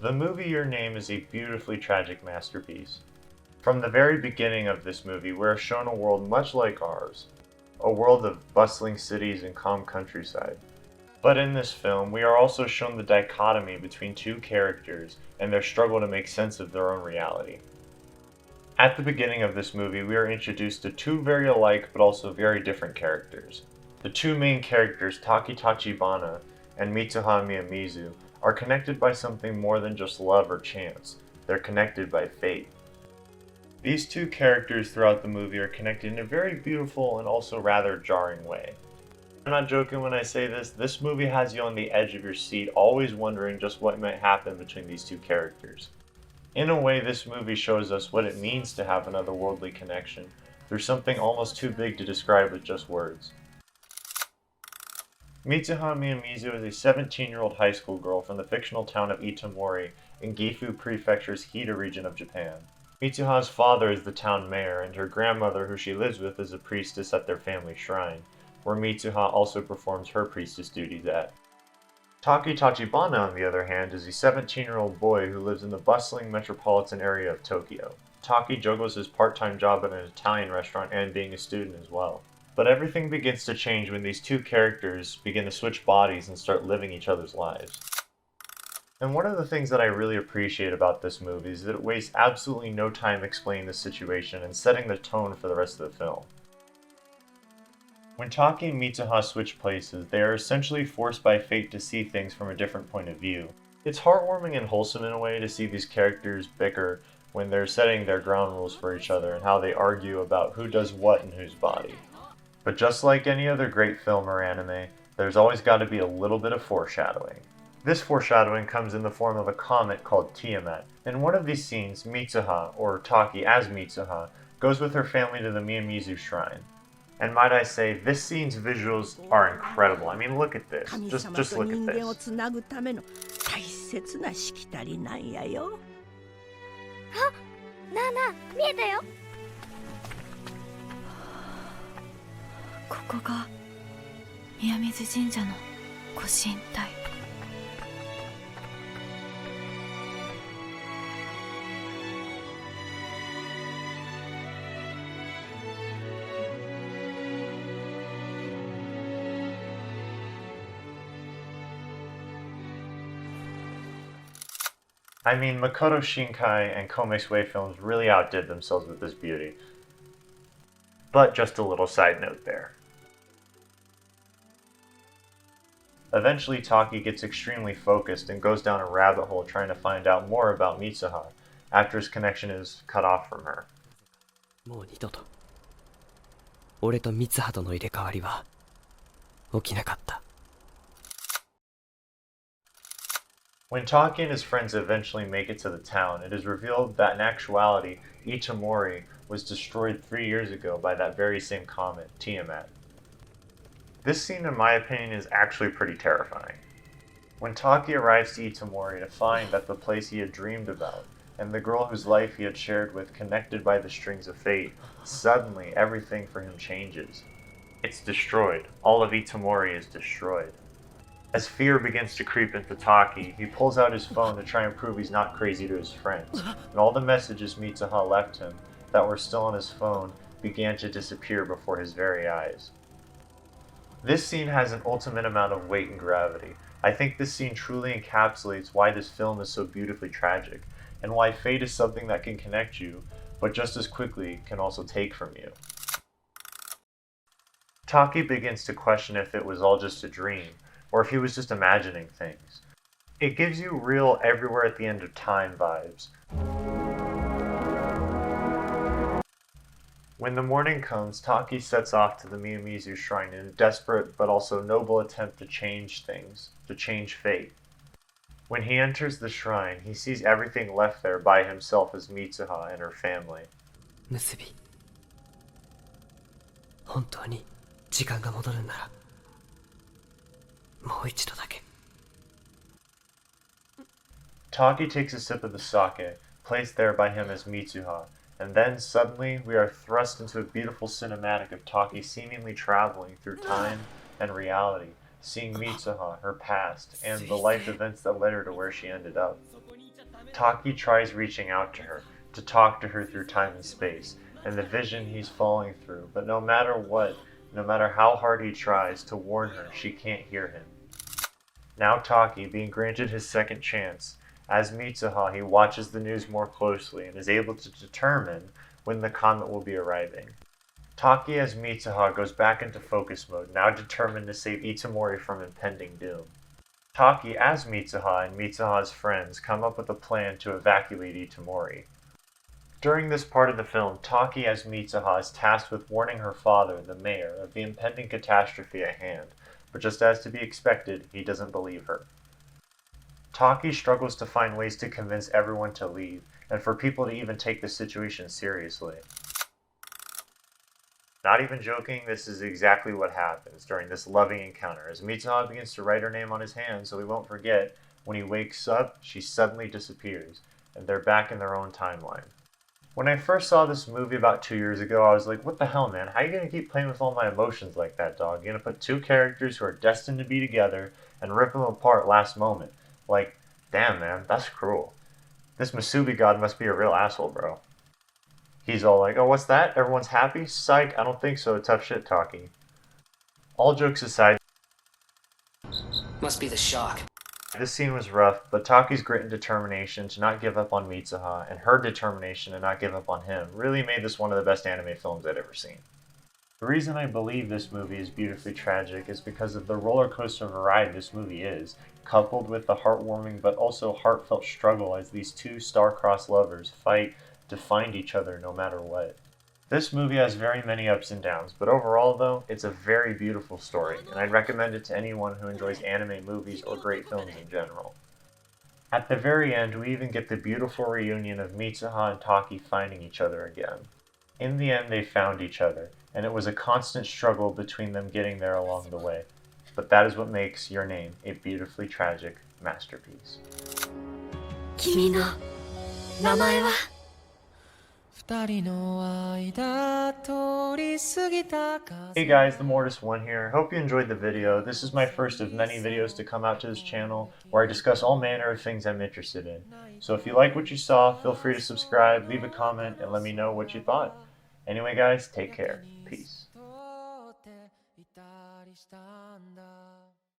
The movie Your Name is a beautifully tragic masterpiece. From the very beginning of this movie, we are shown a world much like ours, a world of bustling cities and calm countryside. But in this film, we are also shown the dichotomy between two characters and their struggle to make sense of their own reality. At the beginning of this movie, we are introduced to two very alike but also very different characters. The two main characters, Taki Tachibana and Mitsuha Miyamizu, are connected by something more than just love or chance. They're connected by fate. These two characters throughout the movie are connected in a very beautiful and also rather jarring way. I'm not joking when I say this movie has you on the edge of your seat, always wondering just what might happen between these two characters. In a way, this movie shows us what it means to have an otherworldly connection through something almost too big to describe with just words. Mitsuha Miyamizu is a 17-year-old high school girl from the fictional town of Itomori in Gifu Prefecture's Hida region of Japan. Mitsuha's father is the town mayor, and her grandmother, who she lives with, is a priestess at their family shrine, where Mitsuha also performs her priestess duties at. Taki Tachibana, on the other hand, is a 17-year-old boy who lives in the bustling metropolitan area of Tokyo. Taki juggles his part-time job at an Italian restaurant and being a student as well. But everything begins to change when these two characters begin to switch bodies and start living each other's lives. And one of the things that I really appreciate about this movie is that it wastes absolutely no time explaining the situation and setting the tone for the rest of the film. When Taki and Mitsuha switch places, they are essentially forced by fate to see things from a different point of view. It's heartwarming and wholesome in a way to see these characters bicker when they're setting their ground rules for each other and how they argue about who does what in whose body. But just like any other great film or anime, there's always got to be a little bit of foreshadowing. This foreshadowing comes in the form of a comet called Tiamat. In one of these scenes, Mitsuha, or Taki as Mitsuha, goes with her family to the Miyamizu shrine. And might I say, this scene's visuals are incredible. I mean, look at this. Just look at this. 大切なしきたりなんやよ。あ、なあなあ、見えたよ。ここが宮水神社のご神体。I mean, Makoto Shinkai and Koei Sui films really outdid themselves with this beauty. But just a little side note there. Eventually, Taki gets extremely focused and goes down a rabbit hole trying to find out more about Mitsuha after his connection is cut off from her. もう二度と俺と三葉との入れ替わりは起きなかった。 When Taki and his friends eventually make it to the town, it is revealed that in actuality, Itomori was destroyed 3 years ago by that very same comet, Tiamat. This scene, in my opinion, is actually pretty terrifying. When Taki arrives to Itomori to find that the place he had dreamed about, and the girl whose life he had shared with connected by the strings of fate, suddenly everything for him changes. It's destroyed. All of Itomori is destroyed. As fear begins to creep into Taki, he pulls out his phone to try and prove he's not crazy to his friends, and all the messages Mitsuha left him that were still on his phone began to disappear before his very eyes. This scene has an ultimate amount of weight and gravity. I think this scene truly encapsulates why this film is so beautifully tragic, and why fate is something that can connect you, but just as quickly can also take from you. Taki begins to question if it was all just a dream, or if he was just imagining things. It gives you real everywhere at the end of time vibes. When the morning comes, Taki sets off to the Miyamizu shrine in a desperate but also noble attempt to change things, to change fate. When he enters the shrine, he sees everything left there by himself as Mitsuha and her family. 結び本当に時間が戻るんならもう一度だけ。 Taki takes a sip of the sake, placed there by him as Mitsuha, and then suddenly we are thrust into a beautiful cinematic of Taki seemingly traveling through time and reality, seeing Mitsuha, her past, and the life events that led her to where she ended up. Taki tries reaching out to her, to talk to her through time and space, and the vision he's falling through, but no matter what, no matter how hard he tries to warn her, she can't hear him. Now Taki, being granted his second chance, as Mitsuha, he watches the news more closely and is able to determine when the comet will be arriving. Taki as Mitsuha goes back into focus mode, now determined to save Itomori from impending doom. Taki as Mitsuha and Mitsuha's friends come up with a plan to evacuate Itomori. During this part of the film, Taki as Mitsuha is tasked with warning her father, the mayor, of the impending catastrophe at hand, but just as to be expected, he doesn't believe her. Taki struggles to find ways to convince everyone to leave, and for people to even take the situation seriously. Not even joking, this is exactly what happens during this loving encounter. As Mitsuha begins to write her name on his hand so he won't forget, when he wakes up, she suddenly disappears, and they're back in their own timeline. When I first saw this movie about 2 years ago, I was like, what the hell, man? How are you going to keep playing with all my emotions like that, dog? You're going to put two characters who are destined to be together and rip them apart last moment. Like, damn, man, that's cruel. This Musubi god must be a real asshole, bro. He's all like, oh, what's that? Everyone's happy? Psych, I don't think so. Tough shit, Taki. All jokes aside, Must be the shock. this scene was rough, but Taki's grit and determination to not give up on Mitsuha and her determination to not give up on him really made this one of the best anime films I'd ever seen. The reason I believe this movie is beautifully tragic is because of the roller coaster of a ride this movie is, coupled with the heartwarming but also heartfelt struggle as these two star-crossed lovers fight to find each other no matter what. This movie has very many ups and downs, but overall though, it's a very beautiful story, and I'd recommend it to anyone who enjoys anime movies or great films in general. At the very end, we even get the beautiful reunion of Mitsuha and Taki finding each other again. In the end, they found each other, and it was a constant struggle between them getting there along the way. But that is what makes Your Name a beautifully tragic masterpiece. 君の名前は二人の間通り過ぎた風 Hey guys, the Mortis1 here. Hope you enjoyed the video. This is my first of many videos to come out to this channel where I discuss all manner of things I'm interested in. So if you like what you saw, feel free to subscribe, leave a comment, and let me know what you thought. Anyway guys, take care. Peace.